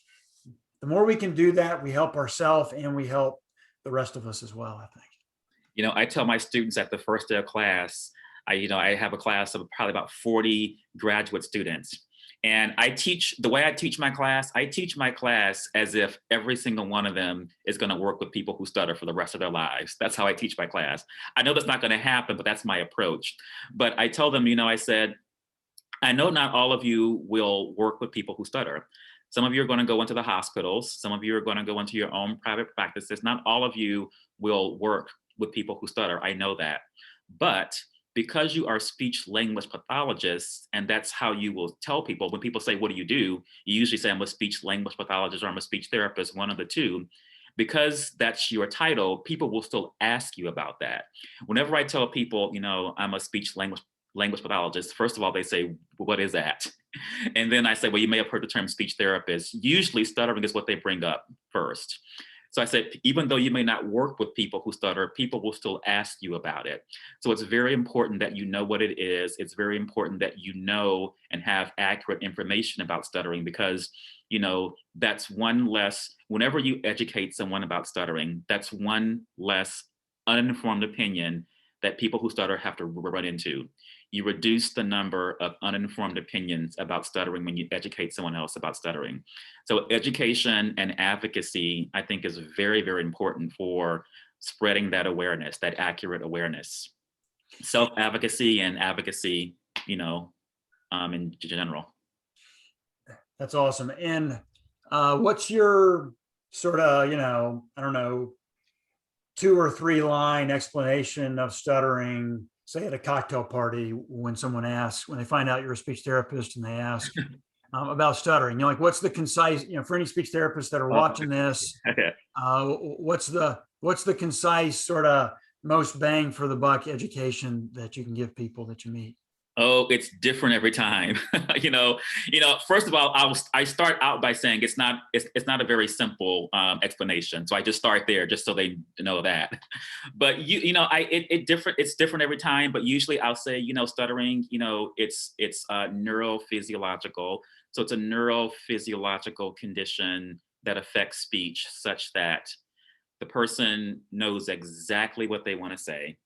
the more we can do that, we help ourselves and we help the rest of us as well, I think. I tell my students at the first day of class, I have a class of probably about 40 graduate students. And the way I teach my class as if every single one of them is going to work with people who stutter for the rest of their lives. That's how I teach my class. I know that's not going to happen, but that's my approach. But I tell them, I said, I know not all of you will work with people who stutter. Some of you are going to go into the hospitals. Some of you are going to go into your own private practices. Not all of you will work with people who stutter. I know that. But because you are speech language pathologists, and that's how you will tell people, when people say, what do? You usually say, I'm a speech language pathologist or I'm a speech therapist, one of the two. Because that's your title, people will still ask you about that. Whenever I tell people, I'm a speech language pathologist, first of all, they say, what is that? And then I say, well, you may have heard the term speech therapist. Usually stuttering is what they bring up first. So I said, even though you may not work with people who stutter, people will still ask you about it. So it's very important that you know what it is. It's very important that you know and have accurate information about stuttering, because, that's one less, whenever you educate someone about stuttering, that's one less uninformed opinion that people who stutter have to run into. You reduce the number of uninformed opinions about stuttering when you educate someone else about stuttering. So education and advocacy, I think, is very, very important for spreading that awareness, that accurate awareness. Self-advocacy and advocacy, in general. That's awesome. And what's your sort of, I don't know, 2 or 3 line explanation of stuttering, say at a cocktail party, when they find out you're a speech therapist and they ask about stuttering, like, what's the concise, for any speech therapists that are watching this, what's the concise sort of most bang for the buck education that you can give people that you meet? Oh, it's different every time. First of all, I start out by saying it's not a very simple explanation. So I just start there just so they know that. But it's different every time. But usually I'll say, stuttering, it's neurophysiological. So it's a neurophysiological condition that affects speech such that the person knows exactly what they want to say.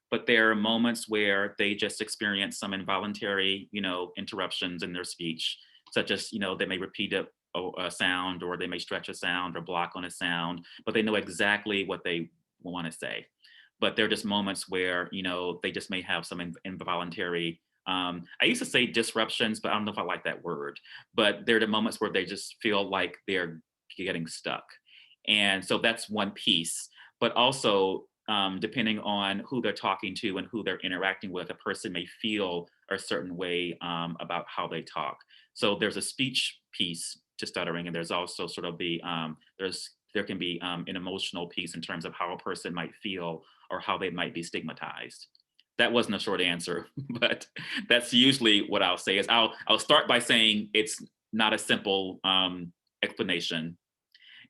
But there are moments where they just experience some involuntary, interruptions in their speech, such as, they may repeat a sound, or they may stretch a sound or block on a sound, but they know exactly what they want to say. But there are just moments where, they just may have some involuntary, I used to say disruptions, but I don't know if I like that word. But there are the moments where they just feel like they're getting stuck. And so that's one piece. But also, depending on who they're talking to and who they're interacting with, a person may feel a certain way about how they talk. So there's a speech piece to stuttering, and there's also sort of there can be an emotional piece in terms of how a person might feel or how they might be stigmatized. That wasn't a short answer, but that's usually what I'll say. Is I'll start by saying it's not a simple explanation.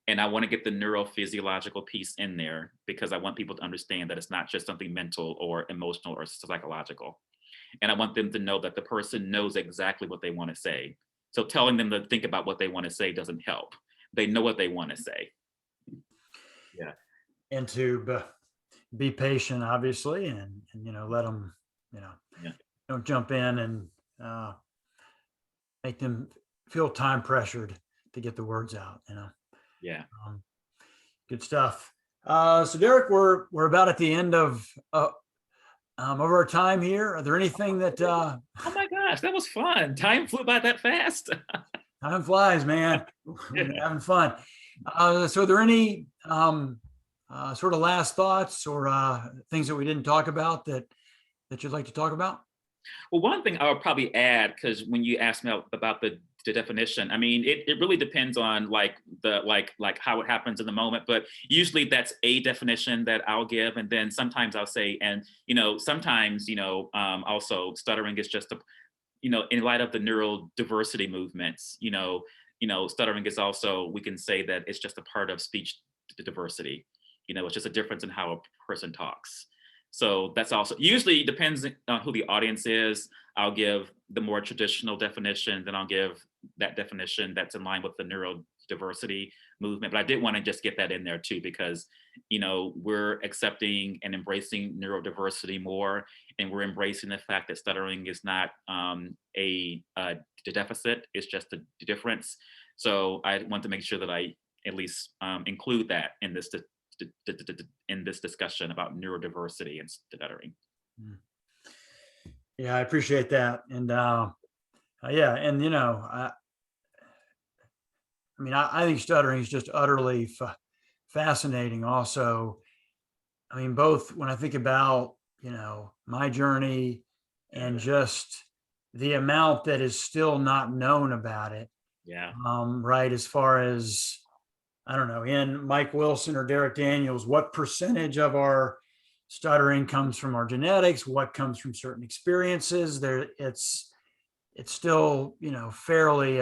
And I want to get the neurophysiological piece in there, because I want people to understand that it's not just something mental or emotional or psychological. And I want them to know that the person knows exactly what they want to say. So telling them to think about what they want to say doesn't help. They know what they want to say. Yeah. And to be patient, obviously, and let them, Yeah. don't jump in and make them feel time pressured to get the words out. Yeah. Um, good stuff. So Derek, we're about at the end of our time here. Are there anything that Oh my gosh, that was fun. Time flew by that fast. time flies, man? We're having fun. So are there any sort of last thoughts or things that we didn't talk about that you'd like to talk about? Well, one thing I would probably add, because when you asked me about the definition, I mean, it really depends on like how it happens in the moment. But usually that's a definition that I'll give, and then sometimes I'll say, and sometimes also stuttering is just a in light of the neurodiversity movements, stuttering is also, we can say that it's just a part of speech diversity. It's just a difference in how a person talks. So that's also usually depends on who the audience is. I'll give the more traditional definition, then I'll give that definition that's in line with the neurodiversity movement. But I did want to just get that in there too, because we're accepting and embracing neurodiversity more, and we're embracing the fact that stuttering is not a deficit; it's just a difference. So I want to make sure that I at least include that in this discussion about neurodiversity and stuttering. Yeah, I appreciate that. And yeah, and I think stuttering is just utterly fascinating also. I mean, both when I think about, my journey and just the amount that is still not known about it. Yeah. Right. As far as, I don't know, in Mike Wilson or Derek Daniels, what percentage of our stuttering comes from our genetics? What comes from certain experiences? It's still, fairly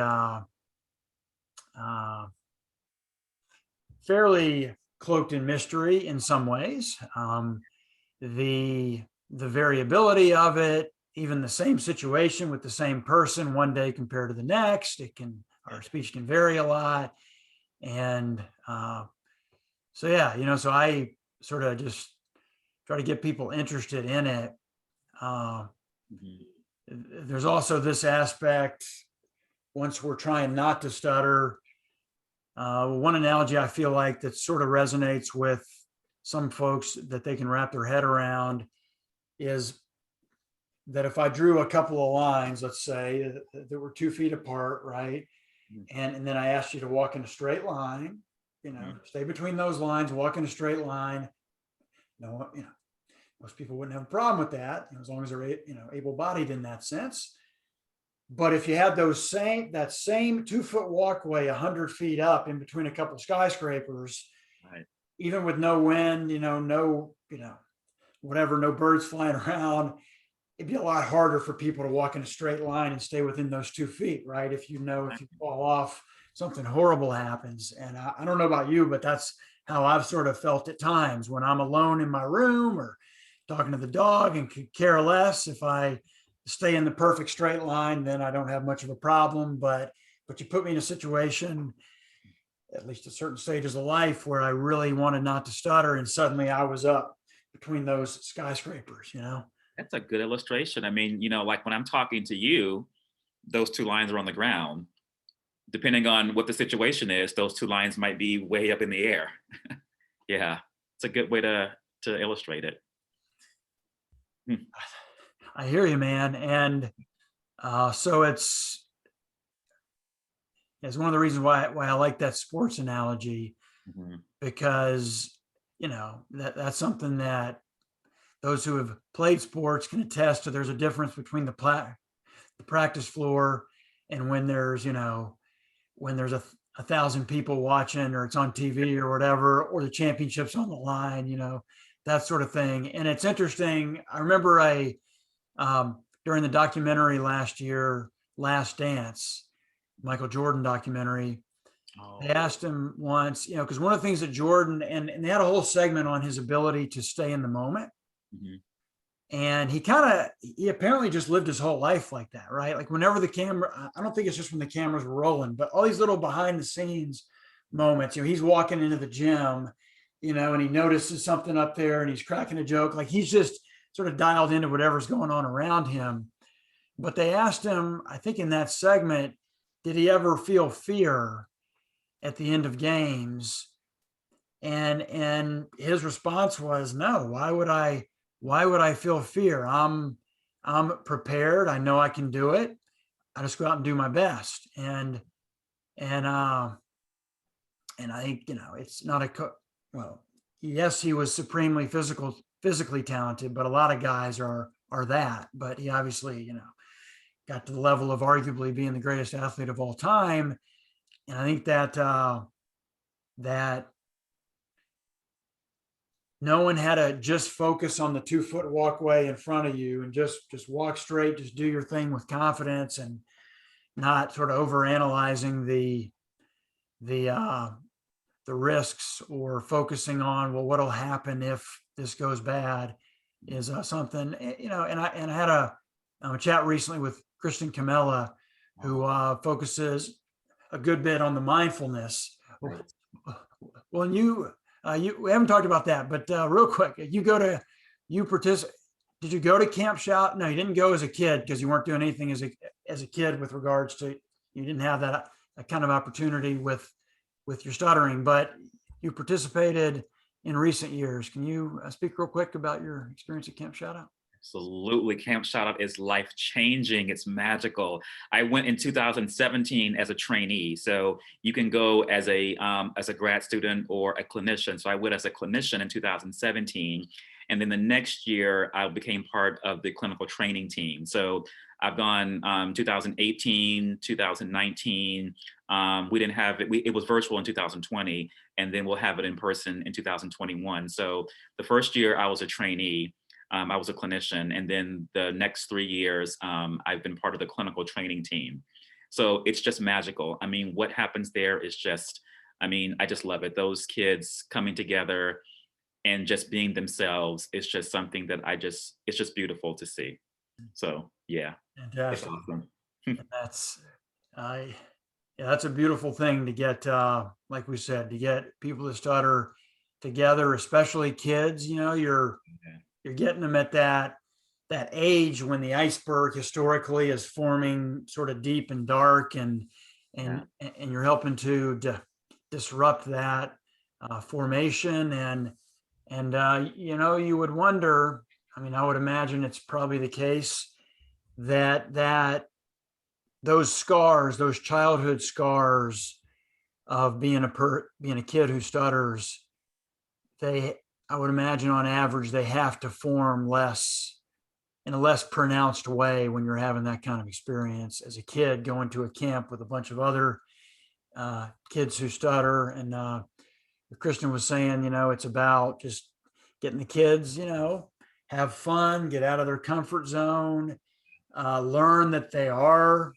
fairly cloaked in mystery in some ways. The variability of it, even the same situation with the same person one day compared to the next, our speech can vary a lot. And so yeah, so I sort of just try to get people interested in it. There's also this aspect, once we're trying not to stutter. One analogy I feel like that sort of resonates with some folks that they can wrap their head around is that if I drew a couple of lines, let's say that were 2 feet apart, right? And then I asked you to walk in a straight line, stay between those lines, walk in a straight line. No, most people wouldn't have a problem with that, as long as they're, able-bodied in that sense. But if you had that same 2-foot walkway 100 feet up in between a couple of skyscrapers, Right. Even with no wind, no, whatever, no birds flying around, it'd be a lot harder for people to walk in a straight line and stay within those 2 feet, right? If you fall off, something horrible happens. And I don't know about you, but that's how I've sort of felt at times when I'm alone in my room or talking to the dog and could care less if I stay in the perfect straight line, then I don't have much of a problem. But you put me in a situation, at least at certain stages of life, where I really wanted not to stutter, and suddenly I was up between those skyscrapers. That's a good illustration. I mean, like when I'm talking to you, those 2 lines are on the ground. Depending on what the situation is, those 2 lines might be way up in the air. Yeah, it's a good way to illustrate it. I hear you, man. And so it's one of the reasons why I like that sports analogy, because that's something that those who have played sports can attest to. There's a difference between the practice floor and when there's when there's a 1,000 people watching, or it's on TV or whatever, or the championship's on the line, that sort of thing. And it's interesting. I remember during the documentary last year, Last Dance, Michael Jordan documentary, they asked him once, because one of the things that Jordan, and they had a whole segment on his ability to stay in the moment. And he apparently just lived his whole life like that, right? Like whenever the camera, I don't think it's just when the cameras were rolling, but all these little behind the scenes moments, he's walking into the gym and he notices something up there and he's cracking a joke. Like he's just sort of dialed into whatever's going on around him. But they asked him, I think in that segment, did he ever feel fear at the end of games? And his response was, no. Why would I feel fear? I'm prepared. I know I can do it. I just go out and do my best. And I think, it's not well, yes, he was supremely physically talented, but a lot of guys are that. But he obviously, got to the level of arguably being the greatest athlete of all time. And I think that that no one had to just focus on the 2-foot walkway in front of you and just walk straight, just do your thing with confidence and not sort of over analyzing the risks or focusing on, well, what'll happen if this goes bad is something, and I had a chat recently with Kristen Camella, who focuses a good bit on the mindfulness. Right. Well, and we haven't talked about that, but real quick, did you go to Camp Shout? No, you didn't go as a kid because you weren't doing anything as a kid with regards to, you didn't have that kind of opportunity with your stuttering, but you participated in recent years. Can you speak real quick about your experience at Camp Shout Out? Absolutely. Camp Shout Out is life changing. It's magical. I went in 2017 as a trainee. So you can go as a grad student or a clinician. So I went as a clinician in 2017. And then the next year, I became part of the clinical training team. So I've gone 2018, 2019. We didn't have it. It was virtual in 2020, and then we'll have it in person in 2021. So the first year I was a trainee. I was a clinician, and then the next 3 years, I've been part of the clinical training team. So it's just magical. I mean, what happens there is just, I just love it. Those kids coming together and just being themselves is just something that it's just beautiful to see. So yeah, it's Fantastic. awesome. And that's a beautiful thing to get, like we said, to get people to stutter together, especially kids. You're getting them at that age when the iceberg historically is forming sort of deep and dark, and you're helping to disrupt that formation. And you would wonder, I would imagine it's probably the case that those scars, those childhood scars of being a kid who stutters, I would imagine on average, they have to form in a less pronounced way when you're having that kind of experience as a kid going to a camp with a bunch of other kids who stutter. And Kristen was saying, it's about just getting the kids, have fun, get out of their comfort zone, learn that they are,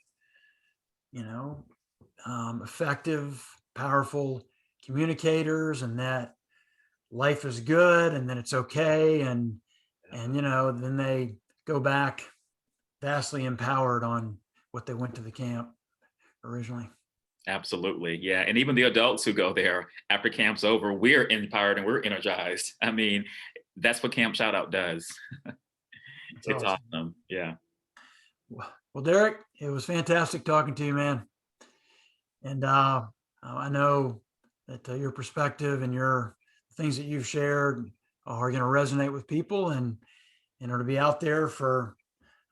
effective, powerful communicators, and that life is good and then it's okay. And then they go back vastly empowered on what they went to the camp originally. Absolutely. Yeah. And even the adults who go there after camp's over, we're empowered and we're energized. That's what Camp Shout Out does. It's awesome. Yeah. Well, Derek, it was fantastic talking to you, man. And I know that your perspective and your things that you've shared are going to resonate with people, and in order to be out there for,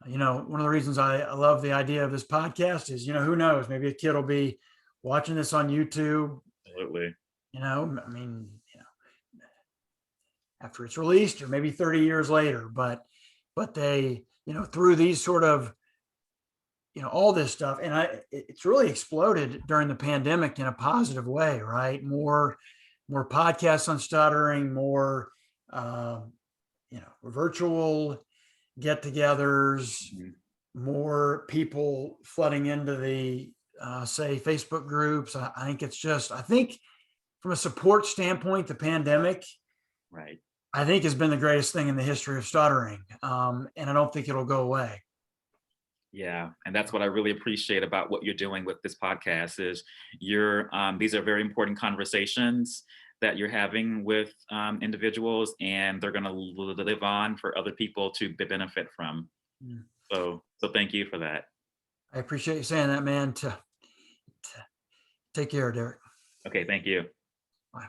one of the reasons I love the idea of this podcast is, who knows, maybe a kid will be watching this on YouTube. Absolutely. After it's released, or maybe 30 years later, but they, through these sort of, all this stuff, and it's really exploded during the pandemic in a positive way, right? More podcasts on stuttering, more, virtual get-togethers, more people flooding into the, say, Facebook groups. I think from a support standpoint, the pandemic, right, I think has been the greatest thing in the history of stuttering. And I don't think it'll go away. Yeah, and that's what I really appreciate about what you're doing with this podcast is these are very important conversations that you're having with individuals, and they're going to live on for other people to benefit from. Mm. So thank you for that. I appreciate you saying that, man. Take care, Derek. Okay, thank you. Bye.